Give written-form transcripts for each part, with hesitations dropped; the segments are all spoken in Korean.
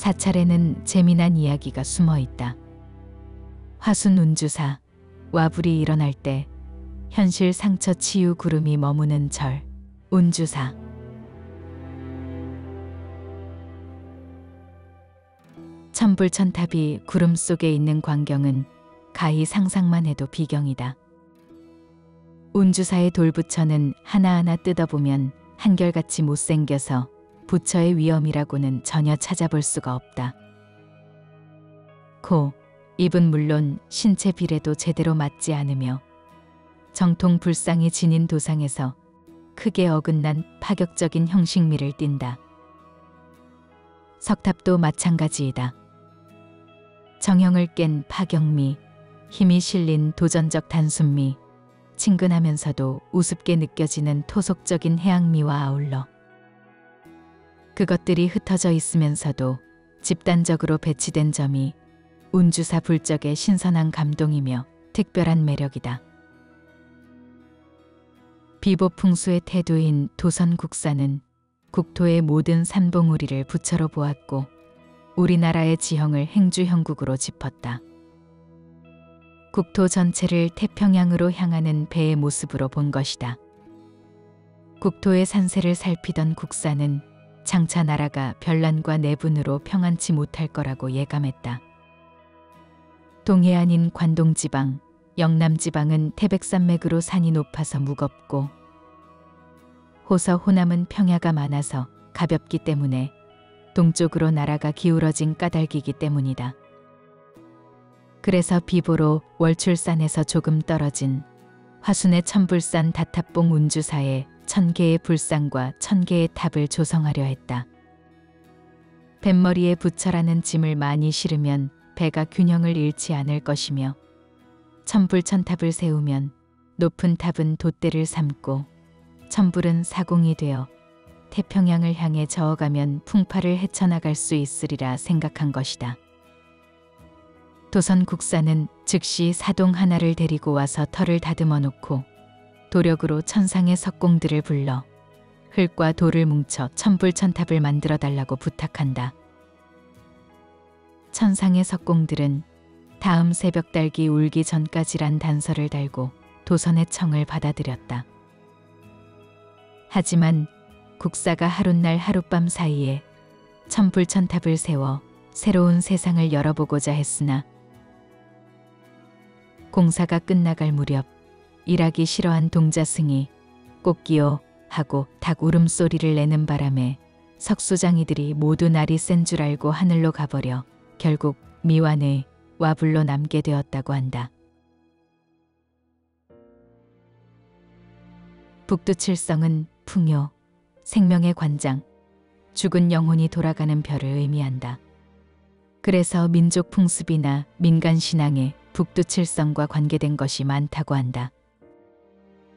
사찰에는 재미난 이야기가 숨어 있다. 화순 운주사, 와불이 일어날 때 현실 상처 치유 구름이 머무는 절, 운주사. 천불천탑이 구름 속에 있는 광경은 가히 상상만 해도 비경이다. 운주사의 돌부처는 하나하나 뜯어보면 한결같이 못생겨서 부처의 위엄이라고는 전혀 찾아볼 수가 없다. 코, 입은 물론 신체 비례도 제대로 맞지 않으며 정통 불상이 지닌 도상에서 크게 어긋난 파격적인 형식미를 띈다. 석탑도 마찬가지이다. 정형을 깬 파격미, 힘이 실린 도전적 단순미, 친근하면서도 우습게 느껴지는 토속적인 해양미와 아울러 그것들이 흩어져 있으면서도 집단적으로 배치된 점이 운주사 불적의 신선한 감동이며 특별한 매력이다. 비보풍수의 태도인 도선국사는 국토의 모든 산봉우리를 부처로 보았고 우리나라의 지형을 행주형국으로 짚었다. 국토 전체를 태평양으로 향하는 배의 모습으로 본 것이다. 국토의 산세를 살피던 국사는 장차 나라가 변란과 내분으로 평안치 못할 거라고 예감했다. 동해안인 관동지방, 영남지방은 태백산맥으로 산이 높아서 무겁고 호서 호남은 평야가 많아서 가볍기 때문에 동쪽으로 나라가 기울어진 까닭이기 때문이다. 그래서 비보로 월출산에서 조금 떨어진 화순의 천불산 다탑봉 운주사에 1000개의 불상과 1000개의 탑을 조성하려 했다. 뱃머리에 부처라는 짐을 많이 실으면 배가 균형을 잃지 않을 것이며 천불천탑을 세우면 높은 탑은 돛대를 삼고 천불은 사공이 되어 태평양을 향해 저어가면 풍파를 헤쳐나갈 수 있으리라 생각한 것이다. 도선국사는 즉시 사동 하나를 데리고 와서 털을 다듬어 놓고 도력으로 천상의 석공들을 불러 흙과 돌을 뭉쳐 천불천탑을 만들어 달라고 부탁한다. 천상의 석공들은 다음 새벽 달기 울기 전까지란 단서를 달고 도선의 청을 받아들였다. 하지만 국사가 하룻날 하룻밤 사이에 천불천탑을 세워 새로운 세상을 열어보고자 했으나 공사가 끝나갈 무렵 일하기 싫어한 동자승이 꽃기요 하고 닭 울음소리를 내는 바람에 석수장이들이 모두 날이 센 줄 알고 하늘로 가버려 결국 미완의 와불로 남게 되었다고 한다. 북두칠성은 풍요, 생명의 관장, 죽은 영혼이 돌아가는 별을 의미한다. 그래서 민족 풍습이나 민간 신앙에 북두칠성과 관계된 것이 많다고 한다.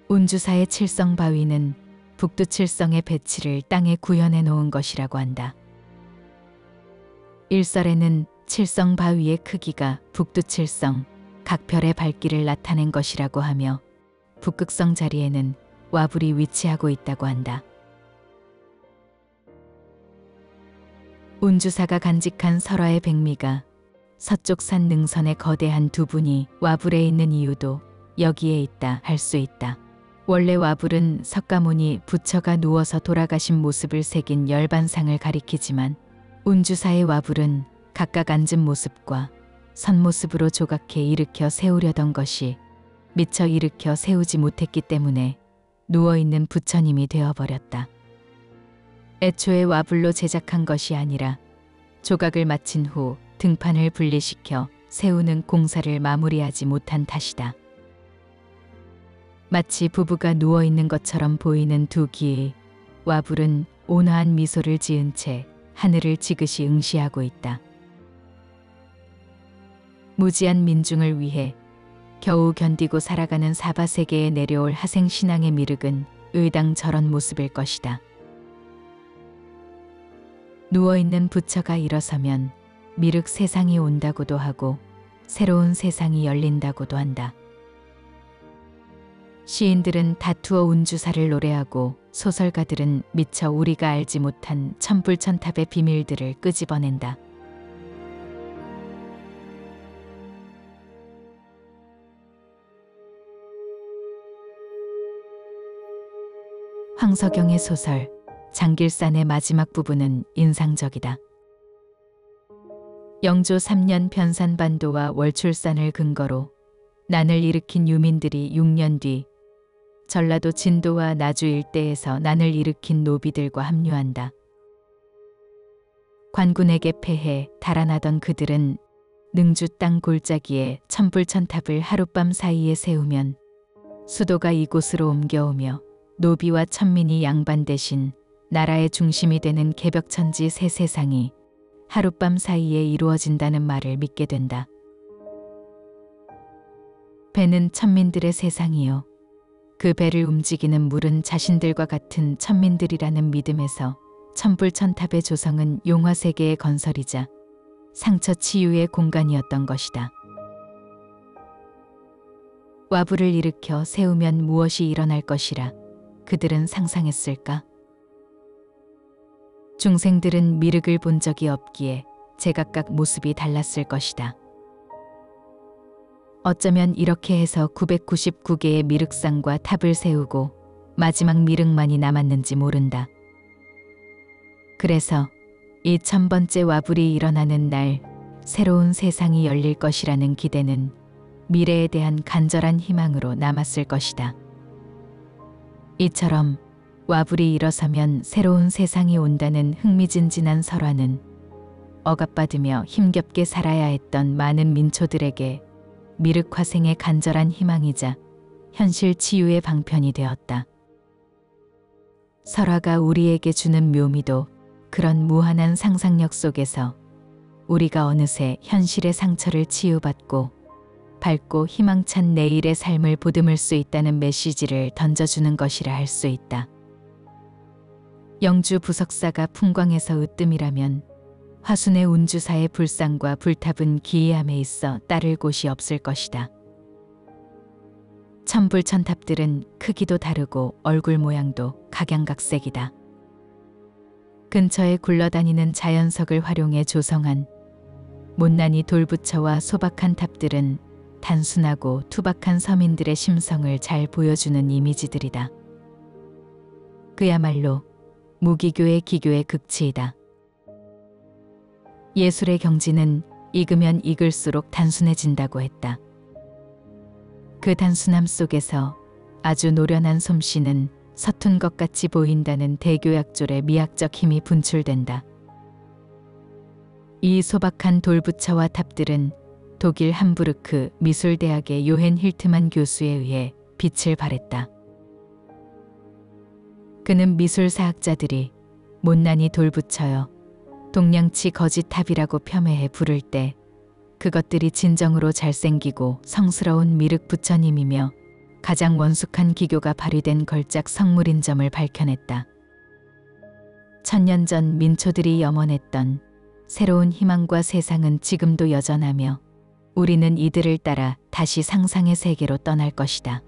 운주사의 칠성 바위는 북두칠성의 배치를 땅에 구현해 놓은 것이라고 한다. 일설에는 칠성 바위의 크기가 북두칠성, 각 별의 발길을 나타낸 것이라고 하며 북극성 자리에는 와불이 위치하고 있다고 한다. 운주사가 간직한 설화의 백미가 서쪽 산 능선의 거대한 두 분이 와불에 있는 이유도 여기에 있다 할 수 있다. 원래 와불은 석가모니 부처가 누워서 돌아가신 모습을 새긴 열반상을 가리키지만 운주사의 와불은 각각 앉은 모습과 선 모습으로 조각해 일으켜 세우려던 것이 미처 일으켜 세우지 못했기 때문에 누워있는 부처님이 되어버렸다. 애초에 와불로 제작한 것이 아니라 조각을 마친 후 등판을 분리시켜 세우는 공사를 마무리하지 못한 탓이다. 마치 부부가 누워있는 것처럼 보이는 두 기의 와불은 온화한 미소를 지은 채 하늘을 지그시 응시하고 있다. 무지한 민중을 위해 겨우 견디고 살아가는 사바세계에 내려올 하생신앙의 미륵은 의당 저런 모습일 것이다. 누워있는 부처가 일어서면 미륵 세상이 온다고도 하고 새로운 세상이 열린다고도 한다. 시인들은 다투어 운주사를 노래하고 소설가들은 미처 우리가 알지 못한 천불천탑의 비밀들을 끄집어낸다. 황석영의 소설 장길산의 마지막 부분은 인상적이다. 영조 3년 변산반도와 월출산을 근거로 난을 일으킨 유민들이 6년 뒤 전라도 진도와 나주 일대에서 난을 일으킨 노비들과 합류한다. 관군에게 패해 달아나던 그들은 능주 땅 골짜기에 천불천탑을 하룻밤 사이에 세우면 수도가 이곳으로 옮겨오며 노비와 천민이 양반 대신 나라의 중심이 되는 개벽천지 새 세상이 하룻밤 사이에 이루어진다는 말을 믿게 된다. 배는 천민들의 세상이요. 그 배를 움직이는 물은 자신들과 같은 천민들이라는 믿음에서 천불천탑의 조성은 용화세계의 건설이자 상처 치유의 공간이었던 것이다. 와부를 일으켜 세우면 무엇이 일어날 것이라 그들은 상상했을까? 중생들은 미륵을 본 적이 없기에 제각각 모습이 달랐을 것이다. 어쩌면 이렇게 해서 999개의 미륵상과 탑을 세우고 마지막 미륵만이 남았는지 모른다. 그래서 이 1000번째 와불이 일어나는 날 새로운 세상이 열릴 것이라는 기대는 미래에 대한 간절한 희망으로 남았을 것이다. 이처럼 와불이 일어서면 새로운 세상이 온다는 흥미진진한 설화는 억압받으며 힘겹게 살아야 했던 많은 민초들에게 미륵화생의 간절한 희망이자 현실 치유의 방편이 되었다. 설화가 우리에게 주는 묘미도 그런 무한한 상상력 속에서 우리가 어느새 현실의 상처를 치유받고 밝고 희망찬 내일의 삶을 보듬을 수 있다는 메시지를 던져주는 것이라 할 수 있다. 영주 부석사가 풍광에서 으뜸이라면 화순의 운주사의 불상과 불탑은 기이함에 있어 따를 곳이 없을 것이다. 천불천탑들은 크기도 다르고 얼굴 모양도 각양각색이다. 근처에 굴러다니는 자연석을 활용해 조성한 못난이 돌부처와 소박한 탑들은 단순하고 투박한 서민들의 심성을 잘 보여주는 이미지들이다. 그야말로 무기교의 기교의 극치이다. 예술의 경지는 익으면 익을수록 단순해진다고 했다. 그 단순함 속에서 아주 노련한 솜씨는 서툰 것 같이 보인다는 대교약졸의 미학적 힘이 분출된다. 이 소박한 돌부처와 탑들은 독일 함부르크 미술대학의 요헨 힐트만 교수에 의해 빛을 발했다. 그는 미술사학자들이 못난이 돌부처여 동양치 거짓탑이라고 폄훼해 부를 때 그것들이 진정으로 잘생기고 성스러운 미륵 부처님이며 가장 원숙한 기교가 발휘된 걸작 성물인 점을 밝혀냈다. 1000년 전 민초들이 염원했던 새로운 희망과 세상은 지금도 여전하며 우리는 이들을 따라 다시 상상의 세계로 떠날 것이다.